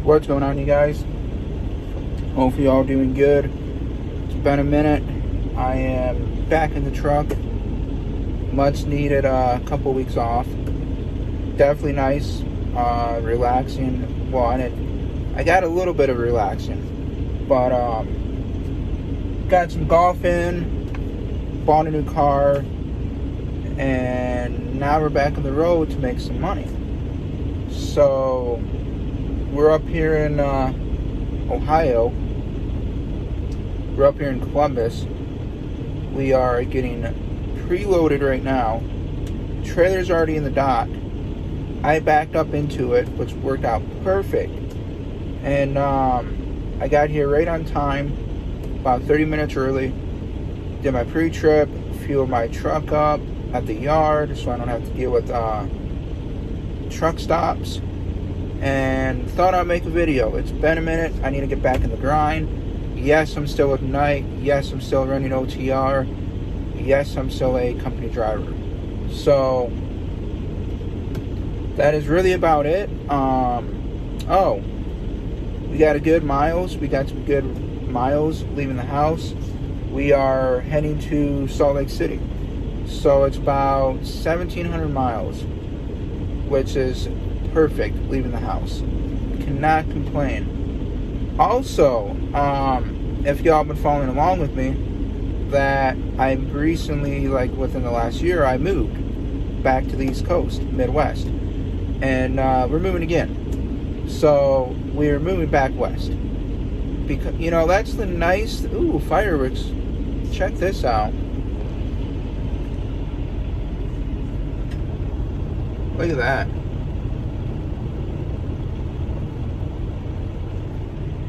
What's going on, you guys? Hopefully you all doing good. It's been a minute. I am back in the truck. Much needed a couple weeks off. Definitely nice, relaxing. Well, I got a little bit of relaxing, but got some golf in, bought a new car, and now we're back on the road to make some money. So we're up here in Ohio. We're up here in Columbus. We are getting preloaded right now. Trailer's already in the dock. I backed up into it, which worked out perfect. And I got here right on time, about 30 minutes early. Did my pre-trip, fueled my truck up at the yard so I don't have to deal with truck stops. And thought I'd make a video. It's been a minute. I need to get back in the grind. Yes, I'm still at night. Yes, I'm still running OTR. Yes, I'm still a company driver. So that is really about it. We got a good miles. We got some good miles leaving the house. We are heading to Salt Lake City. So it's about 1,700 miles, which is perfect leaving the house. Cannot complain. Also, if y'all been following along with me, that I recently, like within the last year, I moved back to the East Coast, Midwest, and we're moving again. So we're moving back west because that's the nice. Ooh, fireworks! Check this out. Look at that.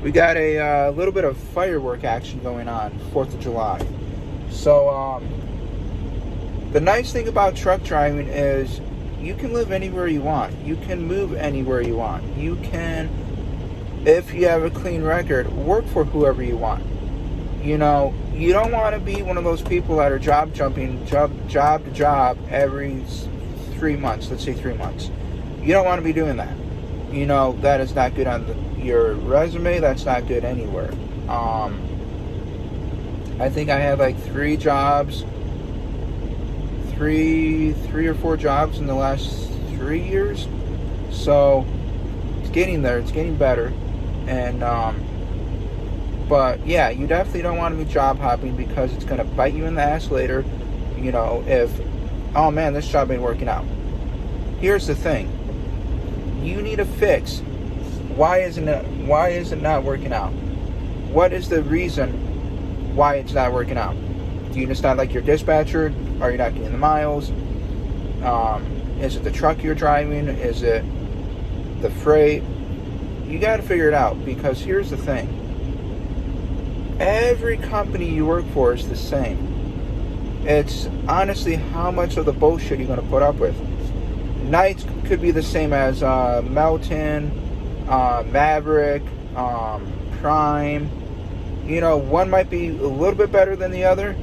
We got a little bit of firework action going on, 4th of July. So, the nice thing about truck driving is you can live anywhere you want. You can move anywhere you want. You can, if you have a clean record, work for whoever you want. You don't want to be one of those people that are job jumping, job to job every 3 months, let's say 3 months. You don't want to be doing that. That is not good on your resume. That's not good anywhere. I think I had like three or four jobs in the last 3 years. So it's getting there. It's getting better. And but yeah, you definitely don't want to be job hopping because it's going to bite you in the ass later. If, oh man, this job ain't working out. Here's the thing. You need a fix. Why is it not working out? What is the reason why it's not working out? Do you just not like your dispatcher? Are you not getting the miles? Is it the truck you're driving? Is it the freight? You got to figure it out, because here's the thing. Every company you work for is the same. It's honestly how much of the bullshit you're going to put up with. Nights could be the same as Melton, Maverick, Prime. One might be a little bit better than the other,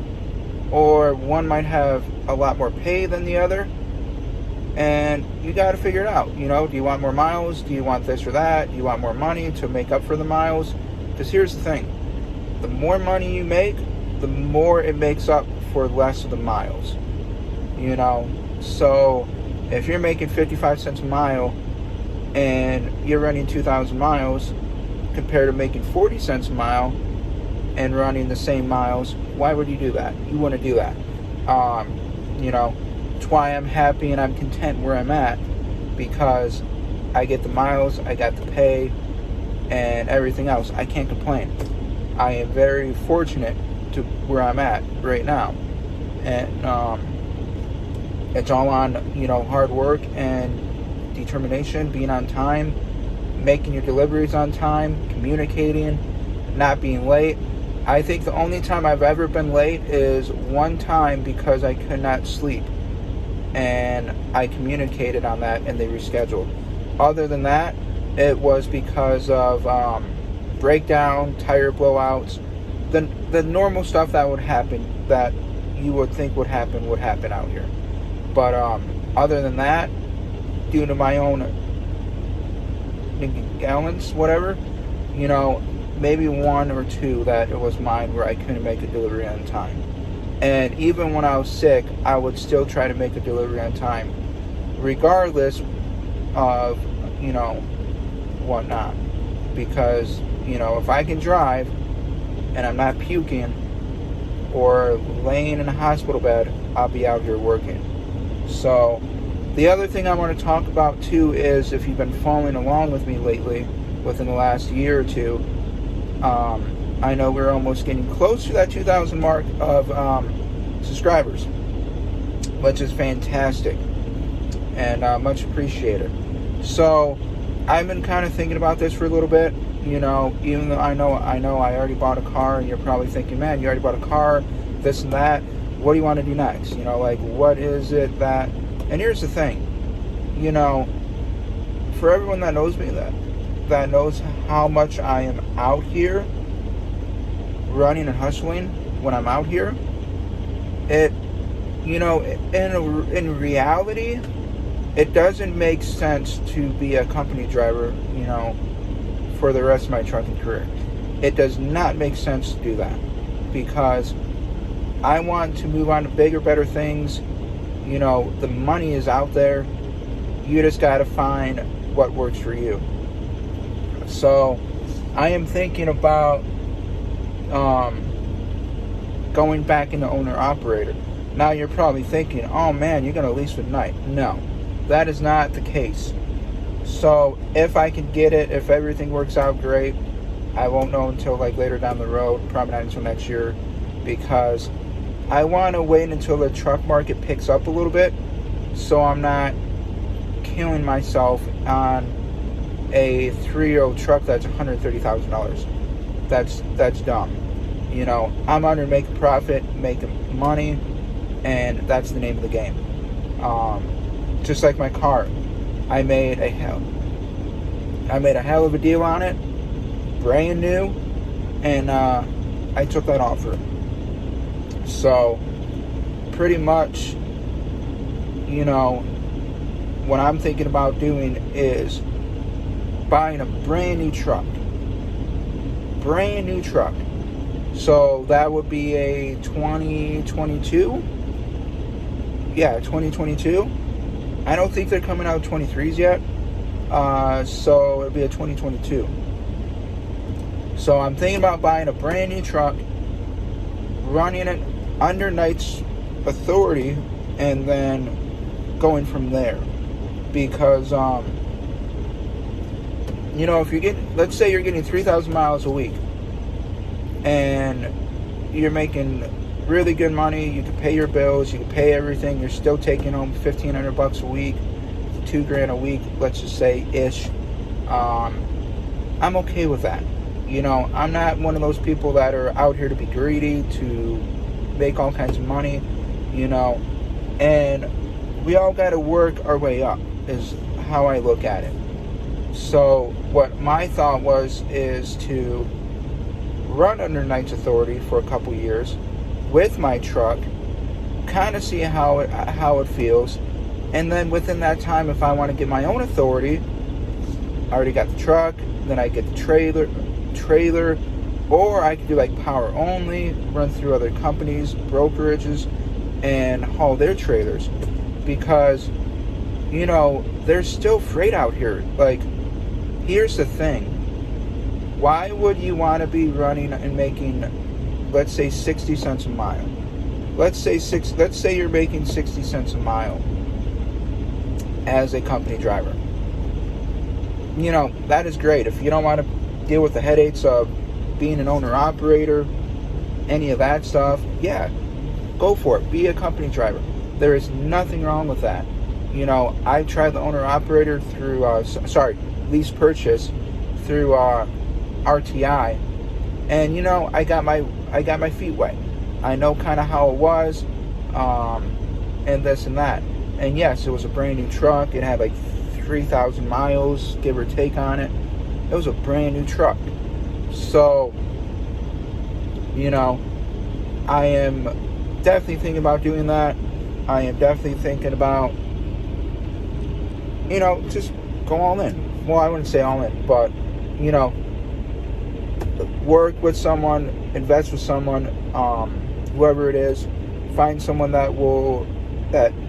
or one might have a lot more pay than the other, and you got to figure it out. Do you want more miles? Do you want this or that? Do you want more money to make up for the miles? Because here's the thing. The more money you make, the more it makes up for less of the miles. So if you're making 55 cents a mile and you're running 2,000 miles compared to making 40 cents a mile and running the same miles, why would you do that? You wouldn't do that. It's why I'm happy and I'm content where I'm at, because I get the miles, I got the pay, and everything else. I can't complain. I am very fortunate to where I'm at right now. And it's all on, hard work and determination, being on time, making your deliveries on time, communicating, not being late. I think the only time I've ever been late is one time because I could not sleep. And I communicated on that and they rescheduled. Other than that, it was because of breakdown, tire blowouts, the normal stuff that would happen, that you would think would happen out here. But other than that, due to my own, gallons, whatever, maybe one or two that it was mine where I couldn't make a delivery on time. And even when I was sick, I would still try to make a delivery on time, regardless of, whatnot. Because, if I can drive and I'm not puking or laying in a hospital bed, I'll be out here working. So, the other thing I want to talk about too is, if you've been following along with me lately, within the last year or two, I know we're almost getting close to that 2,000 mark of subscribers, which is fantastic and much appreciated. So I've been kind of thinking about this for a little bit, even though I know I already bought a car, and you're probably thinking, man, you already bought a car, this and that, what do you want to do next? What is it that, and here's the thing, for everyone that knows me, that knows how much I am out here running and hustling when I'm out here, in reality, it doesn't make sense to be a company driver, for the rest of my trucking career. It does not make sense to do that, because I want to move on to bigger, better things. The money is out there. You just got to find what works for you. So I am thinking about going back into owner-operator. Now you're probably thinking, oh man, you're going to lease at night. No, that is not the case. So if I can get it, if everything works out great, I won't know until later down the road, probably not until next year, because I want to wait until the truck market picks up a little bit, so I'm not killing myself on a 3-year-old truck that's $130,000. That's dumb. I'm under make a profit, making money, and that's the name of the game. Just like my car, I made a hell of a deal on it, brand new, and I took that offer. So pretty much, what I'm thinking about doing is buying a brand new truck. So that would be a 2022. Yeah, 2022. I don't think they're coming out 23s yet. So it'll be a 2022. So I'm thinking about buying a brand new truck, running it under Knight's authority, and then going from there. Because, if you get, let's say you're getting 3,000 miles a week, and you're making really good money, you can pay your bills, you can pay everything, you're still taking home $1,500 a week, $2,000 a week, let's just say, ish. I'm okay with that. I'm not one of those people that are out here to be greedy, to make all kinds of money, and we all got to work our way up, is how I look at it. So what my thought is to run under Knight's authority for a couple years with my truck, kind of see how it feels, and then within that time, if I want to get my own authority, I already got the truck, then I get the trailer, or I could do power only, run through other companies, brokerages, and haul their trailers, because there's still freight out here. Here's the thing, why would you want to be running and making, let's say, 60 cents a mile? Let's say you're making 60 cents a mile as a company driver. That is great. If you don't want to deal with the headaches of being an owner-operator, any of that stuff, yeah, go for it. Be a company driver. There is nothing wrong with that. I tried the owner-operator through, lease purchase through RTI, and I got my feet wet. I know kind of how it was, and this and that. And yes, it was a brand new truck. It had 3,000 miles, give or take, on it. It was a brand new truck. So, I am definitely thinking about doing that. I am definitely thinking about, just go all in. well, I wouldn't say all in, but, you know, work with someone, invest with someone, whoever it is, find someone that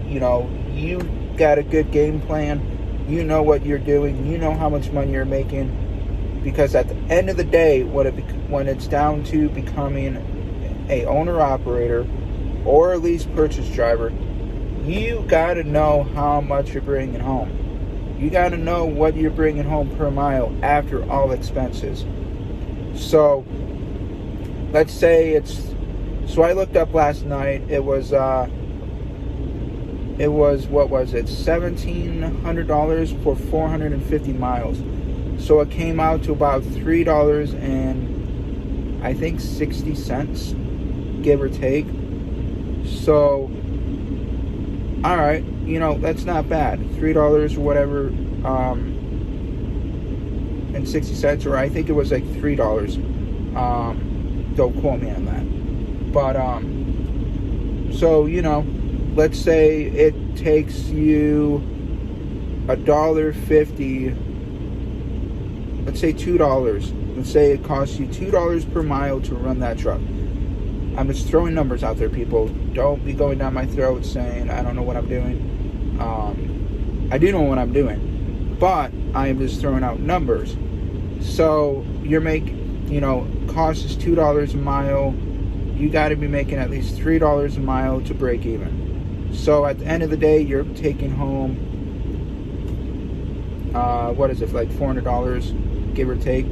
you know, you got a good game plan, you know what you're doing, you know how much money you're making, because at the end of the day, when it's down to becoming a owner-operator or a lease purchase driver, you got to know how much you're bringing home. You got to know what you're bringing home per mile after all expenses. So, let's say so I looked up last night, it was what was it, $1,700 for 450 miles. So it came out to about $3 and I think 60 cents, give or take. So, alright, you know, that's not bad. $3 or whatever, and 60 cents, or I think it was like $3. Don't quote me on that. But, so, you know, let's say it takes you $1.50, let's say $2. Let's say it costs you $2 per mile to run that truck. I'm just throwing numbers out there, people. Don't be going down my throat saying I don't know what I'm doing. I do know what I'm doing, but I am just throwing out numbers. So cost is $2 a mile. You got to be making at least $3 a mile to break even. So at the end of the day, you're taking home, what is it, like $400, give or take.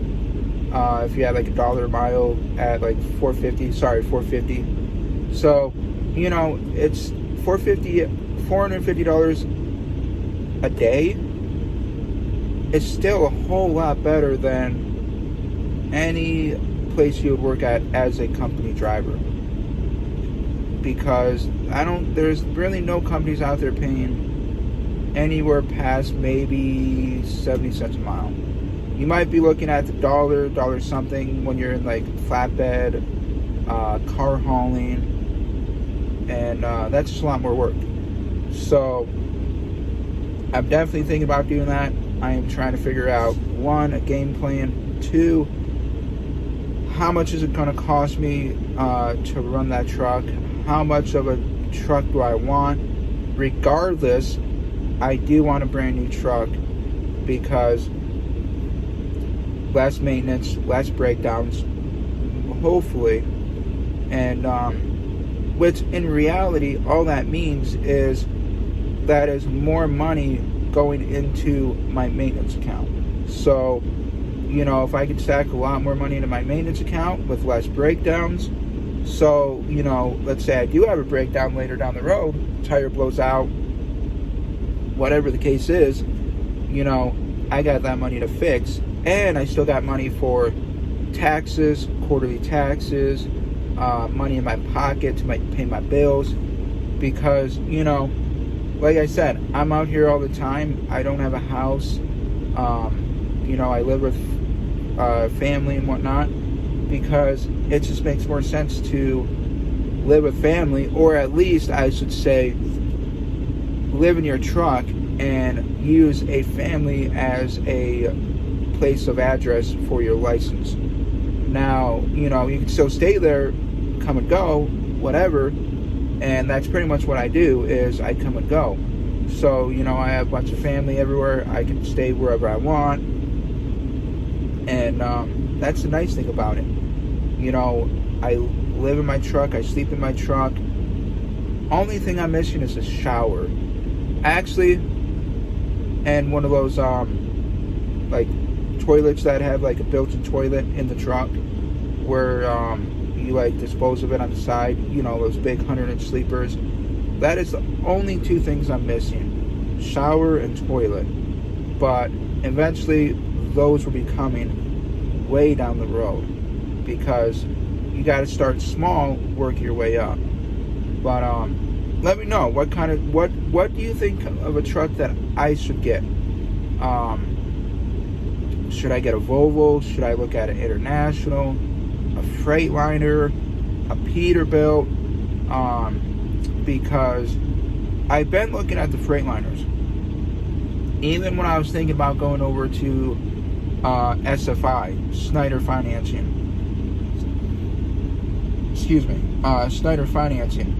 If you had like $1 a mile at like $450. So, you know, it's $450 a day. It's still a whole lot better than any place you would work at as a company driver. Because there's really no companies out there paying anywhere past maybe 70 cents a mile. You might be looking at the dollar something when you're in like flatbed, car hauling, and that's just a lot more work. So I'm definitely thinking about doing that. I am trying to figure out, 1, a game plan, 2, how much is it going to cost me to run that truck? How much of a truck do I want? Regardless, I do want a brand new truck because less maintenance, less breakdowns, hopefully. And which in reality, all that means is that is more money going into my maintenance account. So, you know, if I could stack a lot more money into my maintenance account with less breakdowns. So, you know, let's say I do have a breakdown later down the road, tire blows out, whatever the case is, you know, I got that money to fix. And I still got money for taxes, quarterly taxes, money in my pocket to pay my bills. Because, you know, like I said, I'm out here all the time. I don't have a house. You know, I live with family and whatnot. Because it just makes more sense to live with family. Or at least, I should say, live in your truck and use a family as a place of address for your license. Now, you know, you can still stay there, come and go, whatever, and that's pretty much what I do, is I come and go. So, you know, I have a bunch of family everywhere. I can stay wherever I want, and that's the nice thing about it. You know, I live in my truck, I sleep in my truck. Only thing I'm missing is a shower. Actually, and one of those, like, toilets that have like a built-in toilet in the truck where you like dispose of it on the side, you know, those big 100-inch sleepers. That is the only 2 things I'm missing, shower and toilet. But eventually those will be coming way down the road, because you got to start small, work your way up. But let me know what do you think of a truck that I should get? Should I get a Volvo? Should I look at an International, a Freightliner, a Peterbilt? Because I've been looking at the Freightliners, even when I was thinking about going over to SFI, Snyder Financing, Snyder Financing,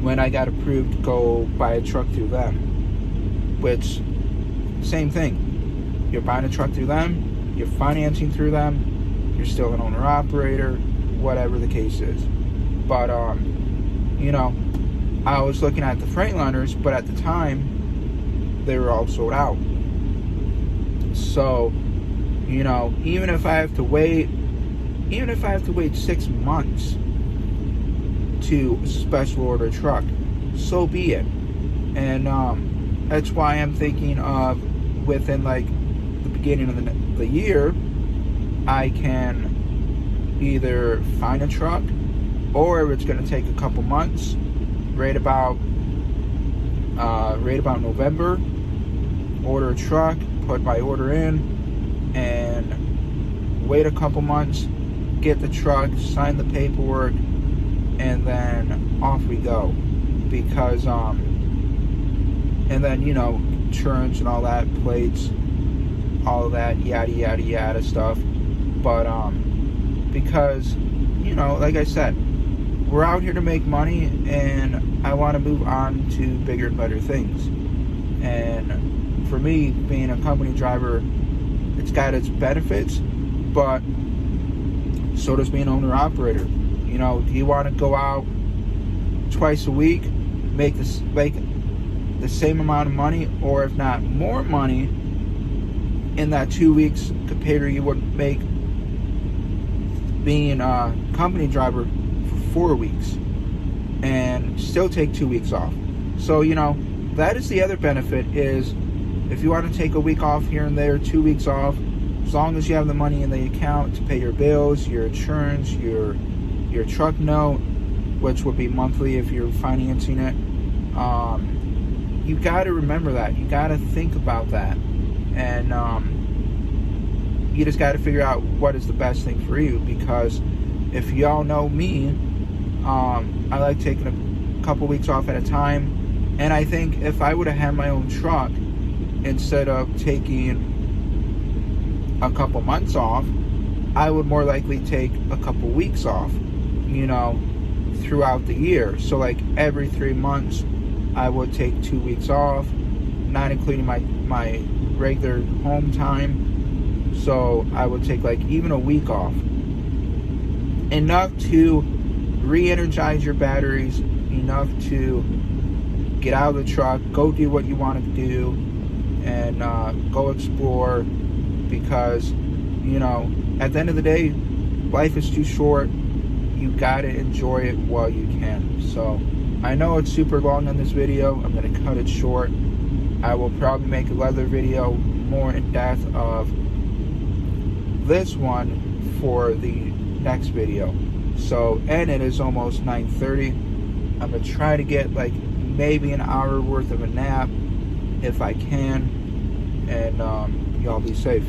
when I got approved to go buy a truck through them, which, same thing, you're buying a truck through them, you're financing through them, you're still an owner-operator, whatever the case is. But, you know, I was looking at the Freightliners, but at the time, they were all sold out. So, you know, even if I have to wait 6 months to special order a truck, so be it. And that's why I'm thinking of within like the beginning of the year, I can either find a truck, or if it's going to take a couple months, right about November, order a truck, put my order in, and wait a couple months, get the truck, sign the paperwork, and then off we go. Because and then, you know, insurance and all that, plates, all of that yada yada yada stuff. But because, you know, like I said, we're out here to make money, and I want to move on to bigger and better things. And for me, being a company driver, it's got its benefits, but so does being an owner-operator. You know, do you want to go out twice a week, make the same amount of money, or if not more money, in that 2 weeks compared to you would make being a company driver for 4 weeks, and still take 2 weeks off? So, you know, that is the other benefit, is if you want to take a week off here and there, 2 weeks off, as long as you have the money in the account to pay your bills, your insurance, your truck note, which would be monthly if you're financing it, you got to remember that. You got to think about that. And you just got to figure out what is the best thing for you. Because if y'all know me, I like taking a couple weeks off at a time. And I think if I would have had my own truck, instead of taking a couple months off, I would more likely take a couple weeks off, you know, throughout the year. So like every 3 months, I would take 2 weeks off, not including my regular home time. So I would take like even a week off. Enough to re-energize your batteries, enough to get out of the truck, go do what you want to do, and go explore. Because, you know, at the end of the day, life is too short. You gotta enjoy it while you can. So I know it's super long on this video. I'm gonna cut it short. I will probably make another video more in depth of this one for the next video. So, and it is almost 9:30. I'm gonna try to get like maybe an hour worth of a nap if I can. And y'all be safe.